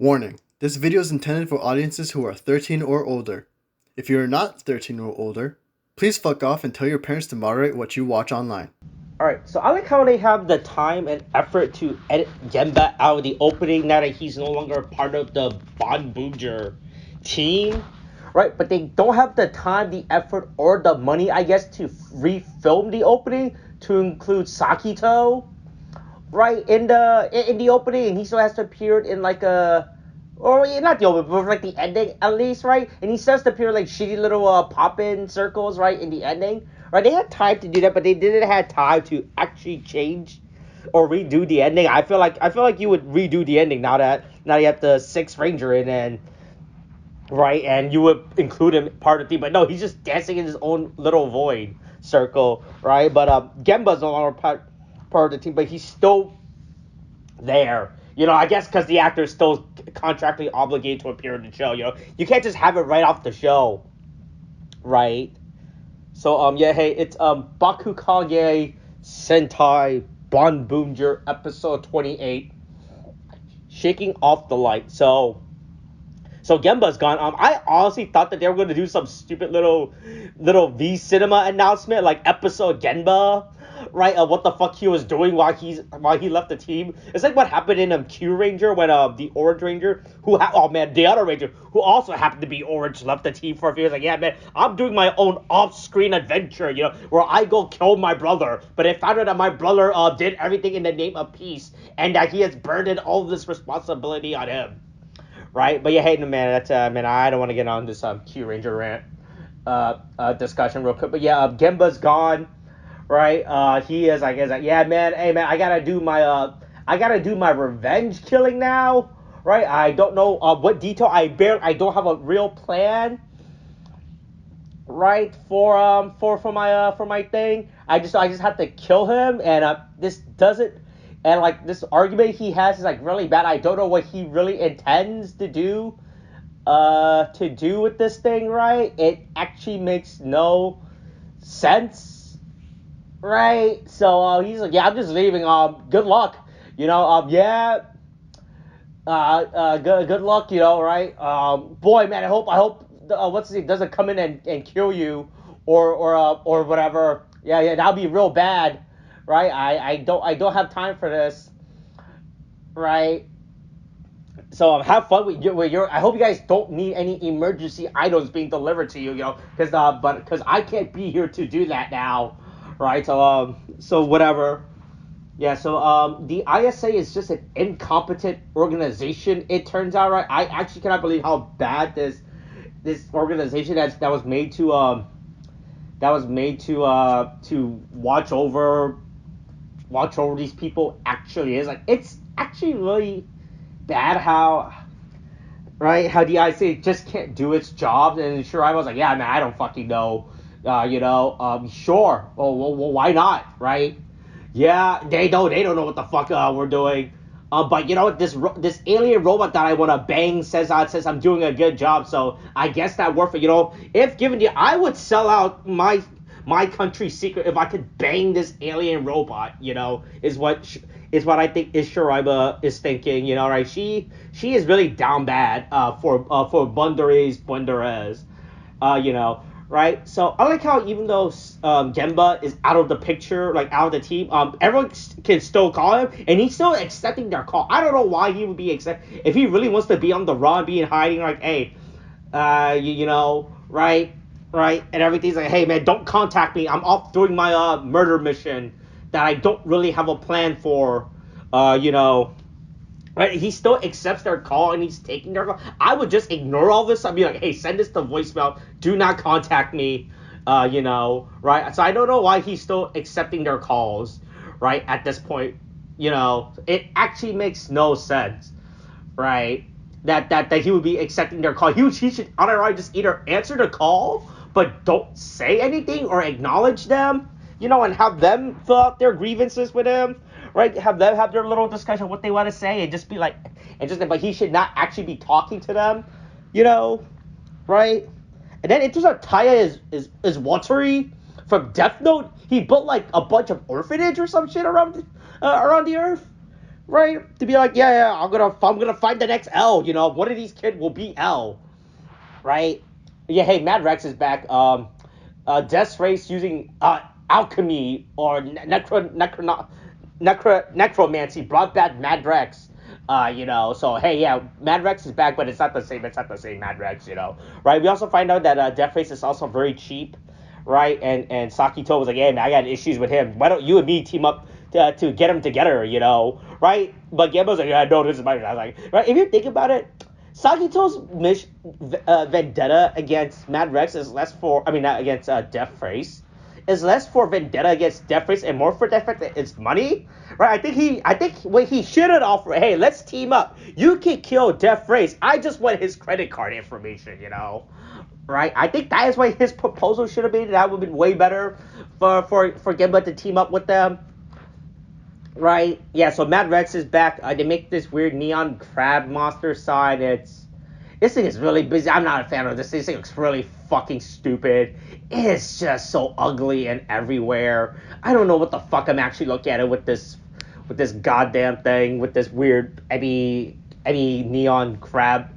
Warning, this video is intended for audiences who are 13 or older. If you are not 13 or older, please fuck off and tell your parents to moderate what you watch online. Alright, so I like how they have the time and effort to edit Gemba out of the opening now that he's no longer part of the Boonboomger team, right? But they don't have the time, the effort, or the money, I guess, to refilm the opening to include Sakito, right, in the opening, and he still has to appear in like or not the opening, but like the ending at least, right? And he starts to appear like shitty little pop-in circles, right, in the ending. Right, they had time to do that, but they didn't have time to actually change or redo the ending. I feel like you would redo the ending now that you have the Sixth Ranger in, and right, and you would include him part of the team. But no, he's just dancing in his own little void circle, right? But Gemba's no longer part of the team, but he's still there. You know, I guess because the actor is still contractually obligated to appear in the show. You know, you can't just have it right off the show, right? So yeah, hey, it's Bakuage Sentai Boonboomger episode 28, shaking off the light. So Gemba's gone. I honestly thought that they were going to do some stupid little V Cinema announcement like episode Genba, right? What the fuck he was doing while he left the team. It's like what happened in Kyuranger when the Orange Ranger the other Ranger who also happened to be Orange left the team for a few years. Like, yeah, man, I'm doing my own off-screen adventure, you know, where I go kill my brother, but I found out that my brother did everything in the name of peace and that he has burdened all this responsibility on him. Right, but yeah, hey, man, that's man, I don't want to get on this Kyuranger rant discussion real quick, but yeah, Gemba's gone, right? He is, I guess, yeah, man, hey, man, I gotta do my revenge killing now, right? I don't know what detail. I don't have a real plan, right? For my thing. I just have to kill him, and this doesn't. And, like, this argument he has is, like, really bad. I don't know what he really intends to do with this thing, right? It actually makes no sense, right? So, he's like, yeah, I'm just leaving. Good luck. You know, yeah. Good luck, you know, right? Boy, man, I hope, what's his name doesn't come in and kill you or whatever. Yeah, that'll be real bad. Right, I don't have time for this. Right, so have fun with your. I hope you guys don't need any emergency items being delivered to you, you know, because I can't be here to do that now. Right, so whatever. Yeah, so the ISA is just an incompetent organization. It turns out, right? I actually cannot believe how bad this organization that was made to watch over these people actually is. Like, it's actually really bad how the ICA just can't do its job. And sure, I was like, yeah, man, I don't fucking know. Sure. Oh, well, why not, right? Yeah, they don't know what the fuck we're doing. But you know what? This alien robot that I want to bang says I'm doing a good job. So I guess that worked for, you know, if given the, I would sell out my country's secret if I could bang this alien robot, you know, is what I think is Shiraiba is thinking, you know, right? She is really down bad for Bunderes, you know, right? So I like how even though Gemba is out of the picture, like out of the team, everyone can still call him, and he's still accepting their call. I don't know why he would be if he really wants to be on the run, be in hiding, like, hey, you know, right, and everything's like, hey, man, don't contact me. I'm off doing my murder mission that I don't really have a plan for, you know. Right, he still accepts their call and he's taking their call. I would just ignore all this. I'd be like, hey, send this to voicemail. Do not contact me, you know, right? So I don't know why he's still accepting their calls, right, at this point. You know, it actually makes no sense, right? That he would be accepting their call. He should outright just either answer the call, but don't say anything or acknowledge them, you know, and have them fill out their grievances with him, right? Have them have their little discussion what they want to say and just be like, but he should not actually be talking to them, you know, right? And then it turns out Taya is Watery from Death Note. He built like a bunch of orphanage or some shit around the earth, right? To be like, yeah, I'm gonna find the next L. One of these kids will be L, right? Yeah, hey, Mad Rex is back. Death Race using alchemy or necromancy brought back Mad Rex. So hey, yeah, Mad Rex is back, but it's not the same. It's not the same Mad Rex, right? We also find out that Death Race is also very cheap, right? And Sakito was like, hey man, I got issues with him. Why don't you and me team up to get him together, right? But Gemba's like, yeah, no, this is my. I was like, right? If you think about it, Sagito's vendetta against Mad Rex is less for, I mean, not against Death Race, is less for vendetta against Death Race and more for the fact that it's money, right? I think what he should have offered, hey, let's team up. You can kill Death Race. I just want his credit card information, right? I think that is why his proposal should have been. That would have been way better for Gemba to team up with them. Right? Yeah, so Mad Rex is back. They make this weird neon crab monster sign. This thing is really busy. I'm not a fan of this. This thing looks really fucking stupid. It's just so ugly and everywhere. I don't know what the fuck I'm actually looking at it with this goddamn thing, with this weird neon crab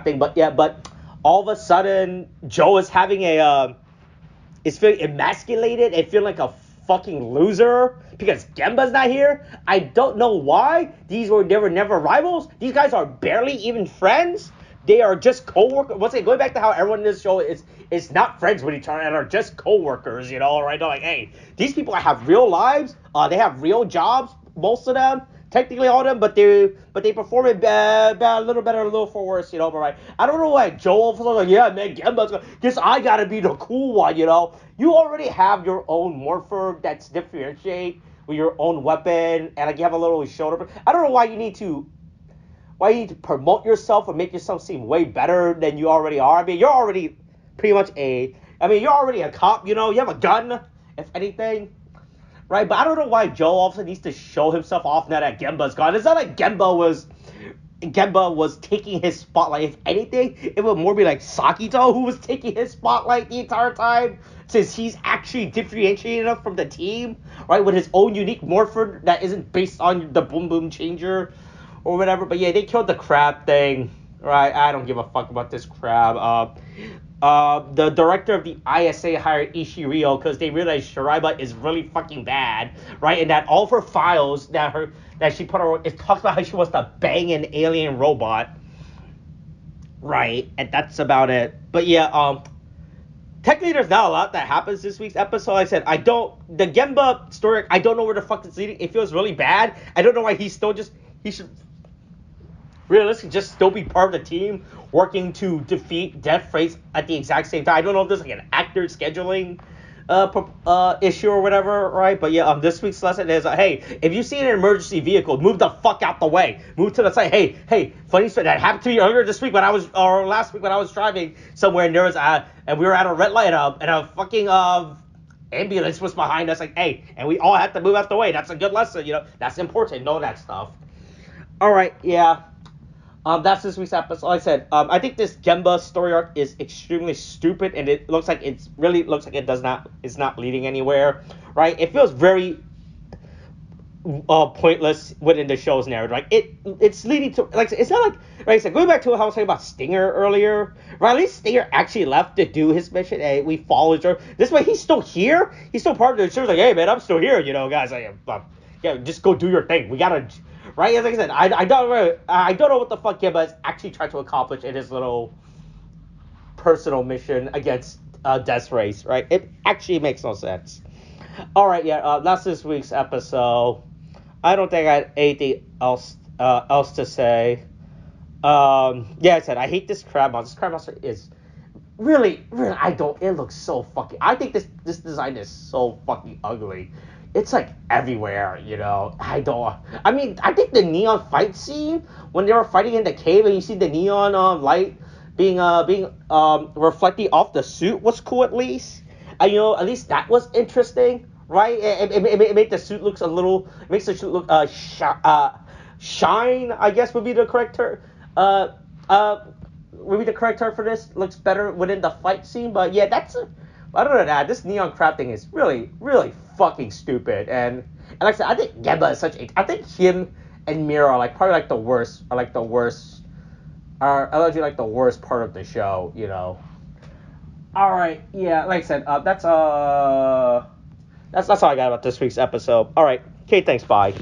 thing. But yeah, but all of a sudden Joe is having is feeling emasculated and feeling like a fucking loser because Gemba's not here. I don't know why. They were never rivals. These guys are barely even friends. They are just co-workers. Once again, going back to how everyone in this show is not friends with each other and are just co-workers, right? They're like, hey, these people have real lives. They have real jobs, most of them. Technically all of them, but they perform it a little better, a little for worse, But right, I don't know why Joel was like, yeah, man, guess I gotta be the cool one, You already have your own morpher that's differentiate with your own weapon, and like you have a little shoulder. I don't know why you need to promote yourself or make yourself seem way better than you already are. I mean, you're already pretty much you're already a cop, You have a gun, if anything. Right, but I don't know why Joe also needs to show himself off now that Gemba's gone. It's not like Gemba was taking his spotlight. If anything, it would more be like Sakito who was taking his spotlight the entire time, since he's actually differentiated enough from the team, right, with his own unique morpher that isn't based on the Boom Boom Changer or whatever. But yeah, they killed the crab thing, right? I don't give a fuck about this crab. The director of the ISA hired Ishiryo because they realized Shiraiba is really fucking bad, right? And that all of her files that she put on, it talks about how she wants to bang an alien robot, right? And that's about it. But yeah, technically there's not a lot that happens this week's episode. Like I said, the Gemba story, I don't know where the fuck it's leading. It feels really bad. I don't know why he should realistically just still be part of the team working to defeat Death Race at the exact same time. I don't know if there's like an actor scheduling issue or whatever, right? But yeah, this week's lesson is, hey, if you see an emergency vehicle, move the fuck out the way. Move to the side. Hey, funny story that happened to me earlier this week or last week when I was driving somewhere, and there was and we were at a red light and a fucking ambulance was behind us, like, hey, and we all had to move out the way. That's a good lesson, That's important. Know that stuff. All right, yeah. That's this week's episode. Like I said, I think this Gemba story arc is extremely stupid, and it looks like it's not leading anywhere, right? It feels very pointless within the show's narrative. Like it's leading to, like, it's not like I said, going back to how I was saying about Stinger earlier, right? At least Stinger actually left to do his mission. Hey, we followed her. This way, he's still here. He's still part of the show. He's like, hey man, I'm still here. Guys, yeah, just go do your thing. We gotta. Right, as like I said, I don't know what the fuck Gemba is actually trying to accomplish in his little personal mission against Death Race. Right, it actually makes no sense. All right, yeah, that's this week's episode. I don't think I had anything else to say. Yeah, I said I hate this crab monster. This crab monster is really, I don't. It looks so fucking. I think this design is so fucking ugly. It's like everywhere, I mean, I think the neon fight scene when they were fighting in the cave and you see the neon light being reflecting off the suit was cool at least. At least that was interesting, right? It made the suit looks it makes the suit look shine, I guess would be the correct term. Would be the correct term for this. Looks better within the fight scene, but yeah, that's Other than that, this neon crab thing is really, really fucking stupid. And like I said, I think Gemba is such a. I think him and Mira are like probably like the worst. Are like the worst. Are allegedly like the worst part of the show. You know. All right. Yeah. Like I said, that's all I got about this week's episode. All right. Okay. Thanks. Bye.